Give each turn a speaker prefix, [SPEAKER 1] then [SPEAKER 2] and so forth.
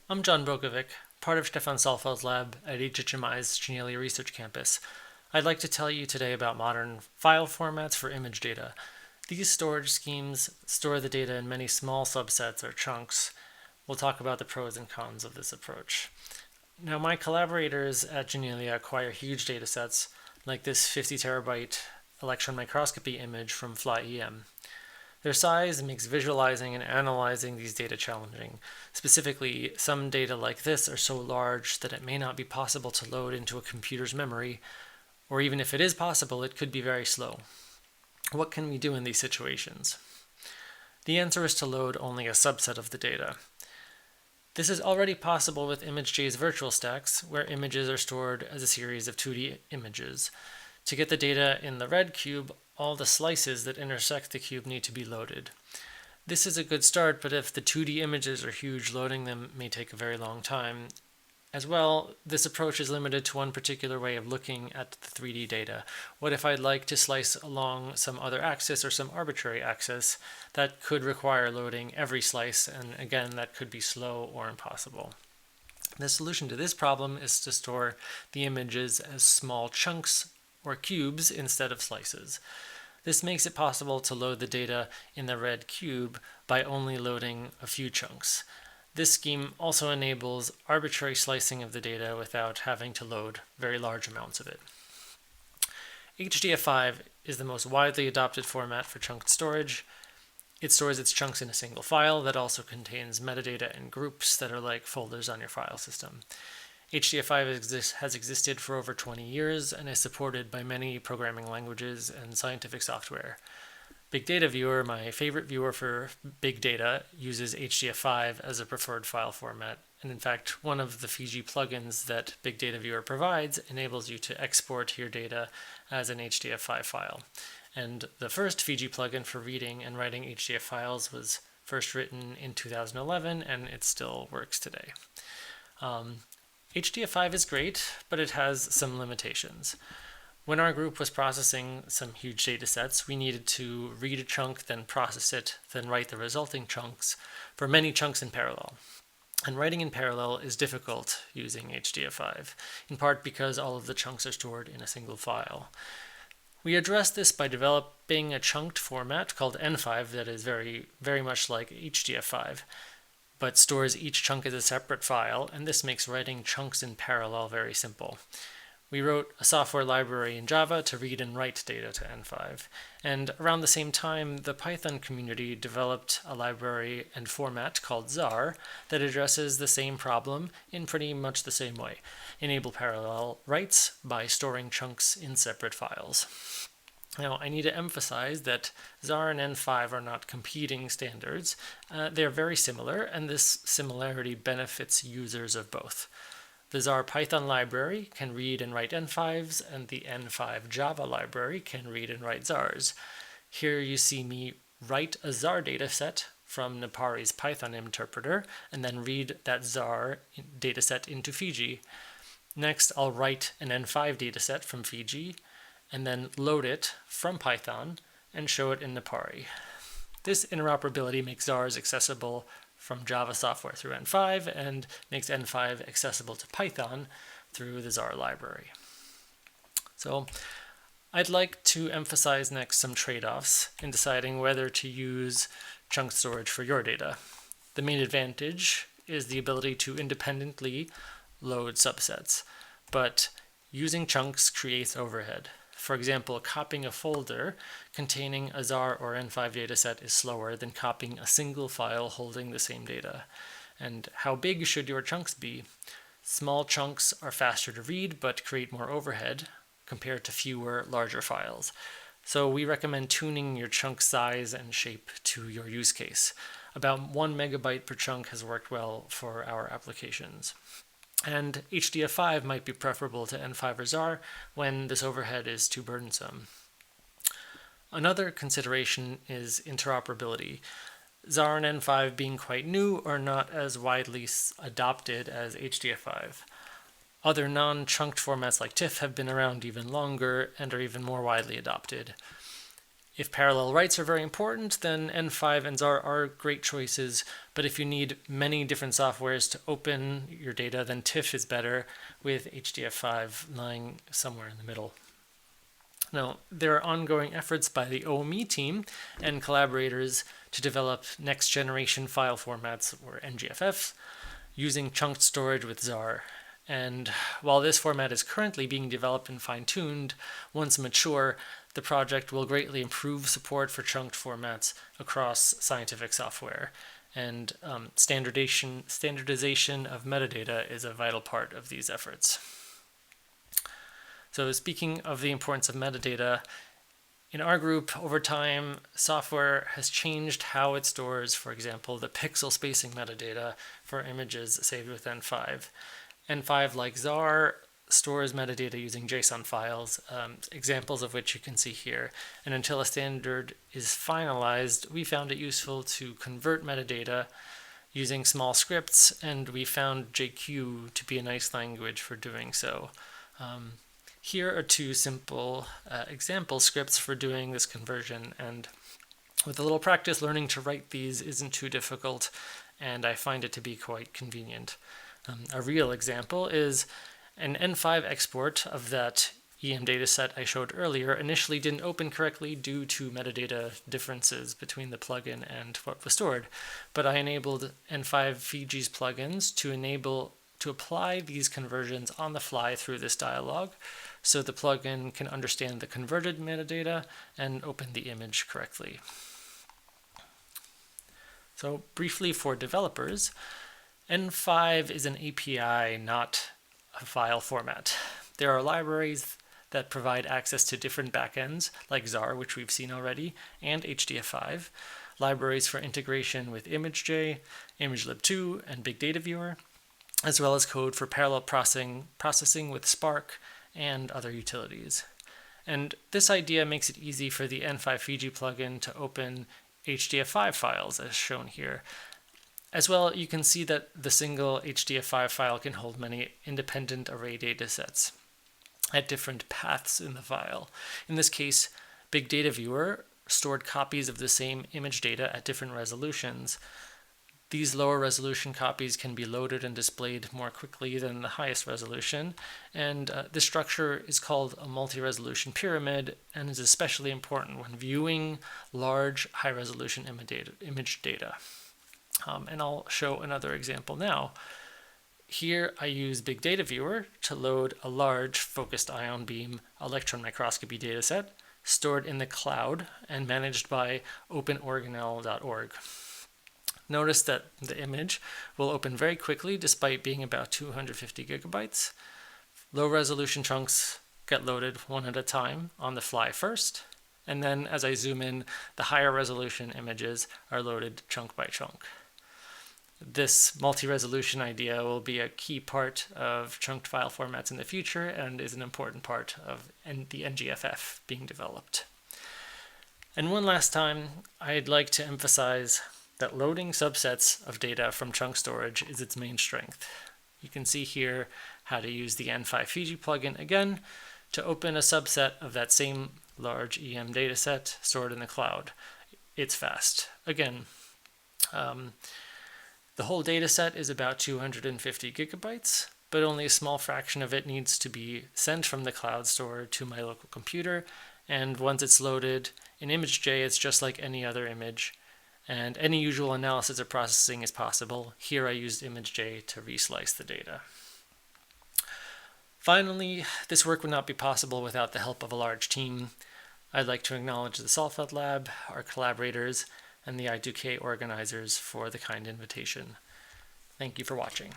[SPEAKER 1] I'm John Brokovic, part of Stefan Salfeld's lab at HHMI's Genelia Research Campus. I'd like to tell you today about modern file formats for image data. These storage schemes store the data in many small subsets or chunks. We'll talk about the pros and cons of this approach. Now, my collaborators at Genelia acquire huge data sets, like this 50 terabyte electron microscopy image from FLY-EM. Their size makes visualizing and analyzing these data challenging. Specifically, some data like this are so large that it may not be possible to load into a computer's memory, or even if it is possible, it could be very slow. What can we do in these situations? The answer is to load only a subset of the data. This is already possible with ImageJ's virtual stacks, where images are stored as a series of 2D images. To get the data in the red cube, all the slices that intersect the cube need to be loaded. This is a good start, but if the 2D images are huge, loading them may take a very long time. As well, this approach is limited to one particular way of looking at the 3D data. What if I'd like to slice along some other axis or some arbitrary axis? That could require loading every slice, and again, that could be slow or impossible. The solution to this problem is to store the images as small chunks or cubes instead of slices. This makes it possible to load the data in the red cube by only loading a few chunks. This scheme also enables arbitrary slicing of the data without having to load very large amounts of it. HDF5 is the most widely adopted format for chunked storage. It stores its chunks in a single file that also contains metadata and groups that are like folders on your file system. HDF5 has existed for over 20 years and is supported by many programming languages and scientific software. BigDataViewer, my favorite viewer for big data, uses HDF5 as a preferred file format. And in fact, one of the Fiji plugins that BigDataViewer provides enables you to export your data as an HDF5 file. And the first Fiji plugin for reading and writing HDF files was first written in 2011, and it still works today. HDF5 is great, but it has some limitations. When our group was processing some huge data sets, we needed to read a chunk, then process it, then write the resulting chunks for many chunks in parallel. And writing in parallel is difficult using HDF5, in part because all of the chunks are stored in a single file. We addressed this by developing a chunked format called N5 that is very, very much like HDF5, but stores each chunk as a separate file, and this makes writing chunks in parallel very simple. We wrote a software library in Java to read and write data to N5, and around the same time, the Python community developed a library and format called Zarr that addresses the same problem in pretty much the same way. Enable parallel writes by storing chunks in separate files. Now, I need to emphasize that Zarr and N5 are not competing standards. They're very similar, and this similarity benefits users of both. The Zarr Python library can read and write N5s, and the N5 Java library can read and write Zarrs. Here you see me write a Zarr dataset from Nepari's Python interpreter, and then read that Zarr dataset into Fiji. Next, I'll write an N5 dataset from Fiji, and then load it from Python and show it in Nepari. This interoperability makes Zarrs accessible from Java software through N5 and makes N5 accessible to Python through the Zarr library. So I'd like to emphasize next some trade-offs in deciding whether to use chunk storage for your data. The main advantage is the ability to independently load subsets, but using chunks creates overhead. For example, copying a folder containing a Zarr or N5 dataset is slower than copying a single file holding the same data. And how big should your chunks be? Small chunks are faster to read but create more overhead compared to fewer, larger files. So we recommend tuning your chunk size and shape to your use case. About 1 megabyte per chunk has worked well for our applications. And HDF5 might be preferable to N5 or Zarr when this overhead is too burdensome. Another consideration is interoperability. Zarr and N5 being quite new are not as widely adopted as HDF5. Other non-chunked formats like TIFF have been around even longer and are even more widely adopted. If parallel writes are very important, then N5 and Zarr are great choices, but if you need many different softwares to open your data, then TIFF is better, with HDF5 lying somewhere in the middle. Now, there are ongoing efforts by the OME team and collaborators to develop next-generation file formats, or NGFFs, using chunked storage with Zarr. And while this format is currently being developed and fine-tuned, once mature, the project will greatly improve support for chunked formats across scientific software. And standardization of metadata is a vital part of these efforts. So speaking of the importance of metadata, in our group, over time, software has changed how it stores, for example, the pixel spacing metadata for images saved with N5. N5, like Zarr, stores metadata using JSON files, examples of which you can see here. And until a standard is finalized, we found it useful to convert metadata using small scripts, and we found JQ to be a nice language for doing so. Here are two simple example scripts for doing this conversion, and with a little practice, learning to write these isn't too difficult, and I find it to be quite convenient. A real example is an N5 export of that EM dataset I showed earlier initially didn't open correctly due to metadata differences between the plugin and what was stored, but I enabled N5 Fiji's plugins to apply these conversions on the fly through this dialog, so the plugin can understand the converted metadata and open the image correctly. So briefly for developers, N5 is an API, not a file format. There are libraries that provide access to different backends, like Zarr, which we've seen already, and HDF5, libraries for integration with ImageJ, ImageLib2, and BigDataViewer, as well as code for parallel processing with Spark and other utilities. And this idea makes it easy for the N5 Fiji plugin to open HDF5 files, as shown here. As well, you can see that the single HDF5 file can hold many independent array datasets at different paths in the file. In this case, BigDataViewer stored copies of the same image data at different resolutions. These lower resolution copies can be loaded and displayed more quickly than the highest resolution, and this structure is called a multi-resolution pyramid and is especially important when viewing large high-resolution image data. And I'll show another example now. Here I use BigDataViewer to load a large focused ion beam electron microscopy dataset stored in the cloud and managed by OpenOrganelle.org. Notice that the image will open very quickly despite being about 250 gigabytes. Low resolution chunks get loaded one at a time on the fly first, and then as I zoom in, the higher resolution images are loaded chunk by chunk. This multi-resolution idea will be a key part of chunked file formats in the future and is an important part of the NGFF being developed. And one last time, I'd like to emphasize that loading subsets of data from chunk storage is its main strength. You can see here how to use the N5 Fiji plugin again to open a subset of that same large EM dataset stored in the cloud. It's fast. Again, the whole dataset is about 250 gigabytes, but only a small fraction of it needs to be sent from the cloud store to my local computer, and once it's loaded in ImageJ, it's just like any other image, and any usual analysis or processing is possible. Here I used ImageJ to reslice the data. Finally, this work would not be possible without the help of a large team. I'd like to acknowledge the Salfeld Lab, our collaborators, and the I2K organizers for the kind invitation. Thank you for watching.